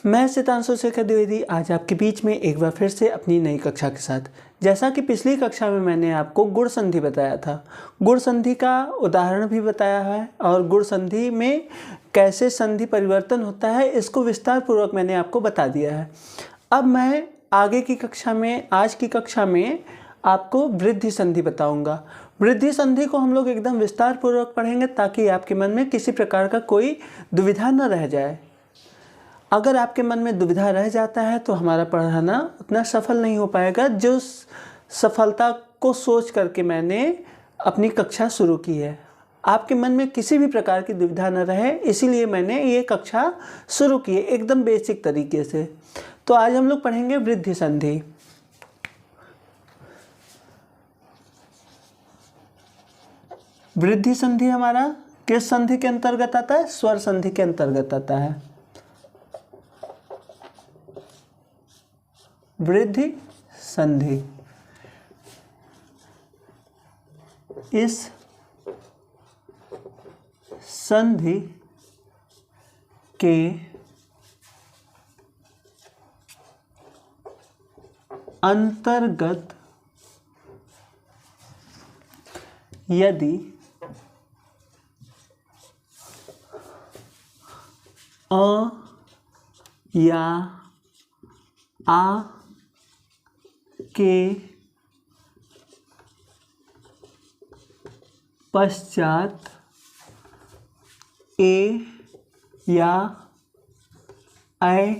मैं सितांशु शेखर द्विवेदी आज आपके बीच में एक बार फिर से अपनी नई कक्षा के साथ। जैसा कि पिछली कक्षा में मैंने आपको गुण संधि बताया था, गुण संधि का उदाहरण भी बताया है और गुण संधि में कैसे संधि परिवर्तन होता है इसको विस्तार पूर्वक मैंने आपको बता दिया है। अब मैं आगे की कक्षा में, आज की कक्षा में आपको वृद्धि संधि बताऊंगा। वृद्धि संधि को हम लोग एकदम विस्तार पूर्वक पढ़ेंगे ताकि आपके मन में किसी प्रकार का कोई दुविधा न रह जाए। अगर आपके मन में दुविधा रह जाता है तो हमारा पढ़ाना उतना सफल नहीं हो पाएगा, जो सफलता को सोच करके मैंने अपनी कक्षा शुरू की है। आपके मन में किसी भी प्रकार की दुविधा न रहे, इसीलिए मैंने ये कक्षा शुरू की है एकदम बेसिक तरीके से। तो आज हम लोग पढ़ेंगे वृद्धि संधि। वृद्धि संधि हमारा किस संधि के अंतर्गत आता है? स्वर संधि के अंतर्गत आता है। वृद्धि संधि इस संधि के अंतर्गत यदि अ या आ के पश्चात ए या ऐ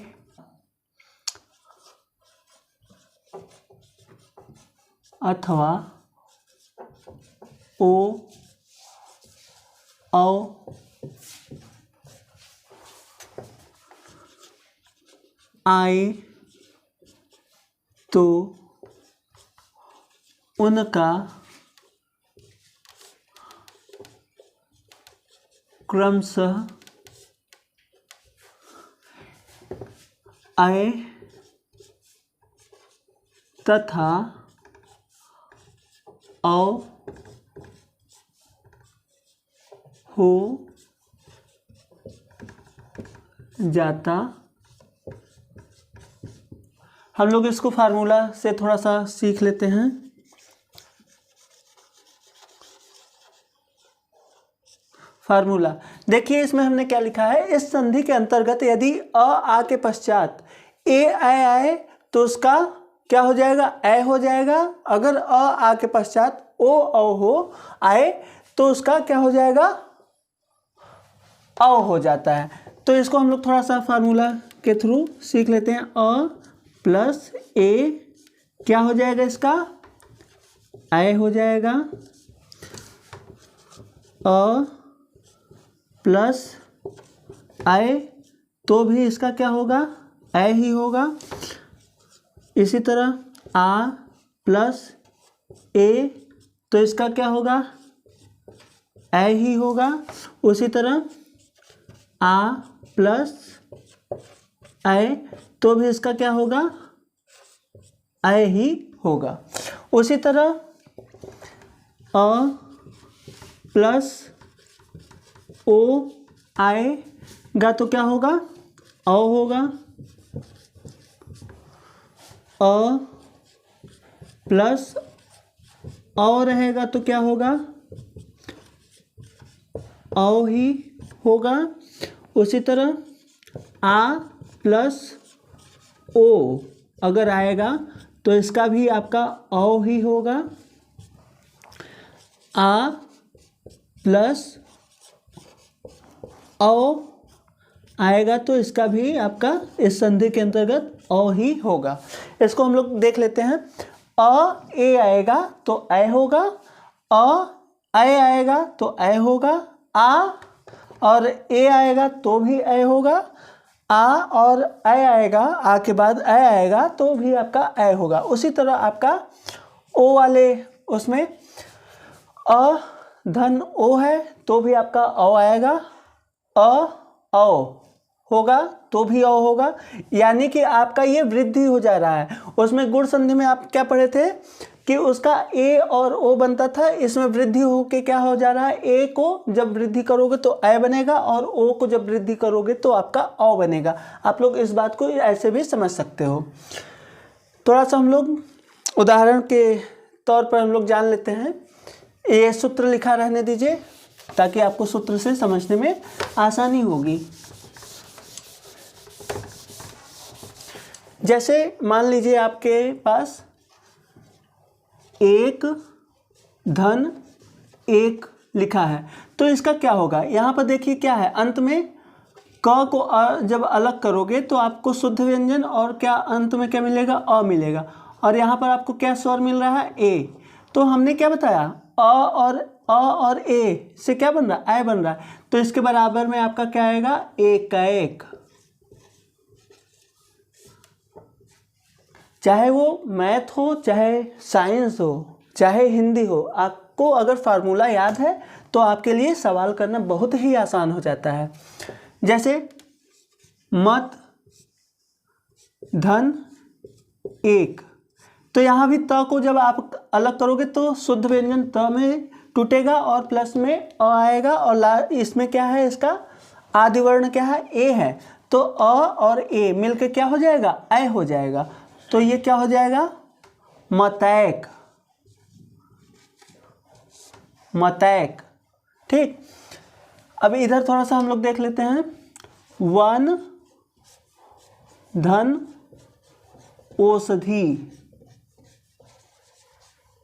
अथवा ओ औ आए तो उनका क्रमशः ऐ तथा औ हो जाता। हम लोग इसको फार्मूला से थोड़ा सा सीख लेते हैं। फार्मूला देखिए, इसमें हमने क्या लिखा है? इस संधि के अंतर्गत यदि अ आ के पश्चात ए ऐ आए तो उसका क्या हो जाएगा? ऐ हो जाएगा। अगर अ आ के पश्चात ओ औ हो आए तो उसका क्या हो जाएगा? औ हो जाता है। तो इसको हम लोग थोड़ा सा फार्मूला के थ्रू सीख लेते हैं। अ प्लस ए क्या हो जाएगा? इसका ऐ हो जाएगा। अ प्लस ऐ तो भी इसका क्या होगा? ऐ ही होगा। इसी तरह आ प्लस ए तो इसका क्या होगा? ऐ ही होगा। उसी तरह आ प्लस ऐ तो भी इसका क्या होगा? ऐ ही होगा। उसी तरह अ प्लस ओ आएगा तो क्या होगा? औ होगा। अ प्लस औ रहेगा तो क्या होगा? औ ही होगा। उसी तरह आ प्लस ओ अगर आएगा तो इसका भी आपका औ ही होगा। आ प्लस औ आएगा तो इसका भी आपका इस संधि के अंतर्गत औ ही होगा। इसको हम लोग देख लेते हैं। अ ए आएगा तो ऐ होगा। अ ऐ आएगा तो ऐ होगा। आ और ए आएगा तो भी ऐ होगा। आ और ऐ आएगा, आ के बाद ऐ आएगा तो भी आपका ऐ होगा। उसी तरह आपका ओ वाले उसमें अ धन ओ है तो भी आपका औ आएगा। अ औ होगा तो भी औ होगा। यानी कि आपका ये वृद्धि हो जा रहा है। उसमें गुण संधि में आप क्या पढ़े थे कि उसका ए और ओ बनता था, इसमें वृद्धि होके क्या हो जा रहा है, ए को जब वृद्धि करोगे तो ए बनेगा और ओ को जब वृद्धि करोगे तो आपका औ बनेगा। आप लोग इस बात को ऐसे भी समझ सकते हो। थोड़ा सा हम लोग उदाहरण के तौर पर हम लोग जान लेते हैं। ये सूत्र लिखा रहने दीजिए ताकि आपको सूत्र से समझने में आसानी होगी। जैसे मान लीजिए आपके पास 1 धन 1 लिखा है, तो इसका क्या होगा, यहाँ पर देखिए क्या है, अंत में क को जब अलग करोगे तो आपको शुद्ध व्यंजन और क्या अंत में क्या मिलेगा, अ मिलेगा। और यहाँ पर आपको क्या स्वर मिल रहा है, ए। तो हमने क्या बताया, अ और ए से क्या बन रहा है, ए बन रहा है। तो इसके बराबर में आपका क्या आएगा, 1 का 1। चाहे वो मैथ हो, चाहे साइंस हो, चाहे हिंदी हो, आपको अगर फार्मूला याद है तो आपके लिए सवाल करना बहुत ही आसान हो जाता है। जैसे मत धन 1, तो यहाँ भी त को जब आप अलग करोगे तो शुद्ध व्यंजन त में टूटेगा और प्लस में अ आएगा, और इसमें क्या है, इसका आदि वर्ण क्या है, ए है। तो अ और ए मिलकर क्या हो जाएगा, ए हो जाएगा। तो ये क्या हो जाएगा, मतैक। मतैक, ठीक। अब इधर थोड़ा सा हम लोग देख लेते हैं। 1 धन औषधि,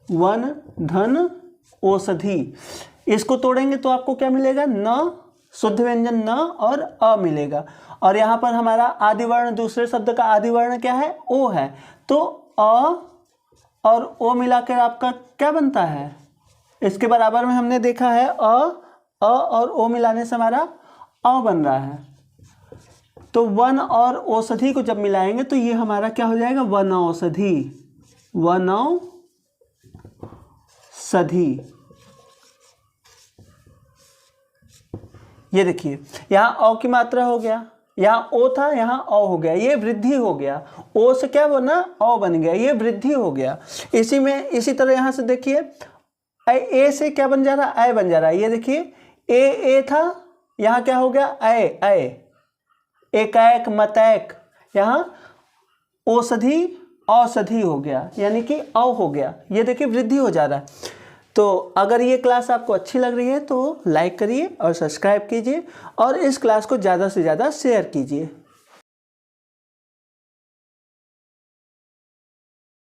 1 धन औषधि, इसको तोड़ेंगे तो आपको क्या मिलेगा, न, शुद्ध व्यंजन न और अ मिलेगा। और यहाँ पर हमारा आदि वर्ण, दूसरे शब्द का आदि वर्ण क्या है, ओ है। तो अ और ओ मिलाकर आपका क्या बनता है, इसके बराबर में हमने देखा है अ और ओ मिलाने से हमारा अ बन रहा है। तो 1 और औषधि को जब मिलाएंगे तो ये हमारा क्या हो जाएगा, वनौषधि। वनौषधि, ये देखिए यहाँ अ की मात्रा हो गया, यहाँ ओ था, यहाँ अ हो गया, ये वृद्धि हो गया। ओ से क्या बना, अ बन गया, ये वृद्धि हो गया। इसी तरह यहाँ से देखिए ए से क्या बन जा रहा है, ए बन जा रहा है। ये देखिए ए था, यहाँ क्या हो गया, ए। एकैक मतैक, यहाँ औषधि औषधि हो गया, यानी कि अ हो गया। ये देखिए वृद्धि हो जा रहा है। तो अगर ये क्लास आपको अच्छी लग रही है तो लाइक करिए और सब्सक्राइब कीजिए और इस क्लास को ज़्यादा से ज़्यादा शेयर कीजिए।